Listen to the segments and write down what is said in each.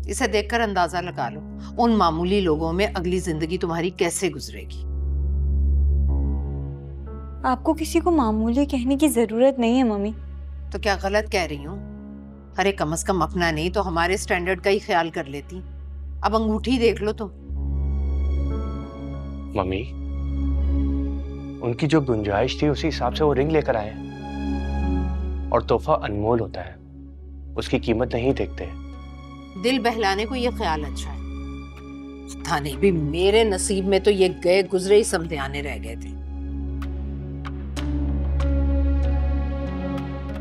इसे देखकर अंदाजा लगा लो उन मामूली लोगों में अगली जिंदगी तुम्हारी कैसे गुजरेगी। आपको किसी को मामूली कहने की जरूरत नहीं है मम्मी। तो क्या गलत कह रही हूँ? अरे कम से कम अपना नहीं तो हमारे स्टैंडर्ड का ही ख्याल कर लेती। अब अंगूठी देख लो तो। मम्मी, उनकी जो गुंजाइश थी उसी हिसाब से वो रिंग लेकर आए, और तोहफा अनमोल होता है, उसकी कीमत नहीं देखते। दिल बहलाने को ये ख्याल अच्छा है। था नहीं भी मेरे नसीब में तो ये गए गुजरे ही समझाने रह गए थे।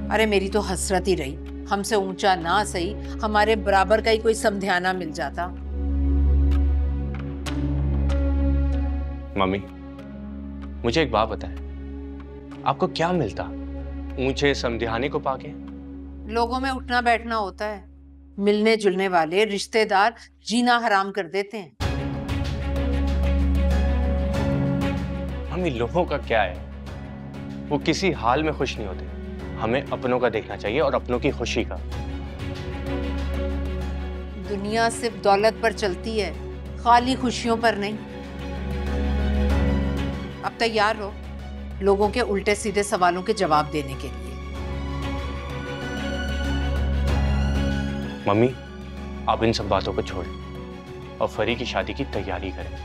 अरे मेरी तो हसरत ही रही, हमसे ऊंचा ना सही हमारे बराबर का ही कोई समझाना मिल जाता। मम्मी, मुझे एक बात बताएं, आपको क्या मिलता ऊंचे समधियाने को पाके? लोगों में उठना बैठना होता है, मिलने जुलने वाले रिश्तेदार जीना हराम कर देते हैं। मम्मी, लोगों का क्या है, वो किसी हाल में खुश नहीं होते। हमें अपनों का देखना चाहिए और अपनों की खुशी का। दुनिया सिर्फ दौलत पर चलती है, खाली खुशियों पर नहीं। अब तैयार रहो लोगों के उल्टे सीधे सवालों के जवाब देने के लिए। मम्मी, आप इन सब बातों को छोड़ें और फरी की शादी की तैयारी करें।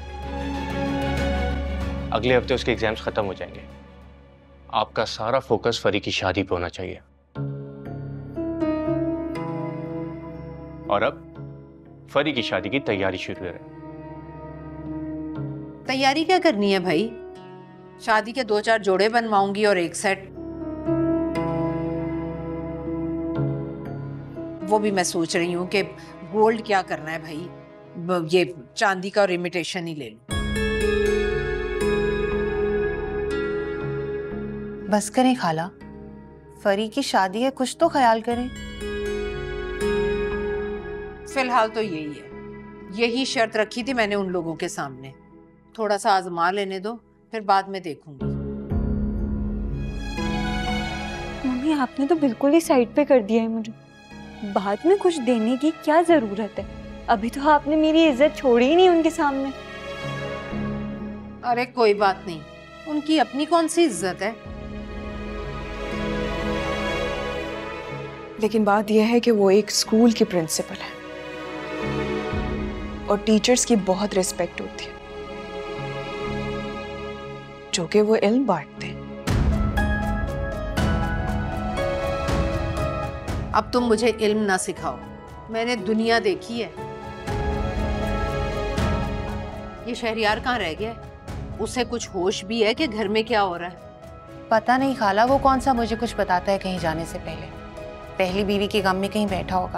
अगले हफ्ते उसके एग्जाम्स खत्म हो जाएंगे। आपका सारा फोकस फरी की शादी पे होना चाहिए। और अब फरी की शादी की तैयारी शुरू करें। तैयारी क्या करनी है भाई? शादी के 2-4 जोड़े बनवाऊंगी और एक सेट। वो भी मैं सोच रही हूँ कि गोल्ड क्या करना है भाई, ये चांदी का और इमिटेशन ही ले लूं। बस करें खाला, फरी की शादी है, कुछ तो ख्याल करें। फिलहाल तो यही है, यही शर्त रखी थी मैंने उन लोगों के सामने। थोड़ा सा आजमा लेने दो, फिर बाद में देखूंगी। मम्मी, आपने तो बिल्कुल ही साइड पे कर दिया है मुझे। बाद में कुछ देने की क्या जरूरत है? अभी तो आपने मेरी इज्जत छोड़ी ही नहीं उनके सामने। अरे कोई बात नहीं, उनकी अपनी कौन सी इज्जत है। लेकिन बात यह है कि वो एक स्कूल की प्रिंसिपल है और टीचर्स की बहुत रिस्पेक्ट होती है, जो कि वो इल्म बांटते हैं। अब तुम मुझे इल्म ना सिखाओ, मैंने दुनिया देखी है। ये शहरियार कहाँ रह गया? उसे कुछ होश भी है कि घर में क्या हो रहा है? पता नहीं खाला, वो कौन सा मुझे कुछ बताता है कहीं जाने से पहले। पहली बीवी के गम में कहीं बैठा होगा।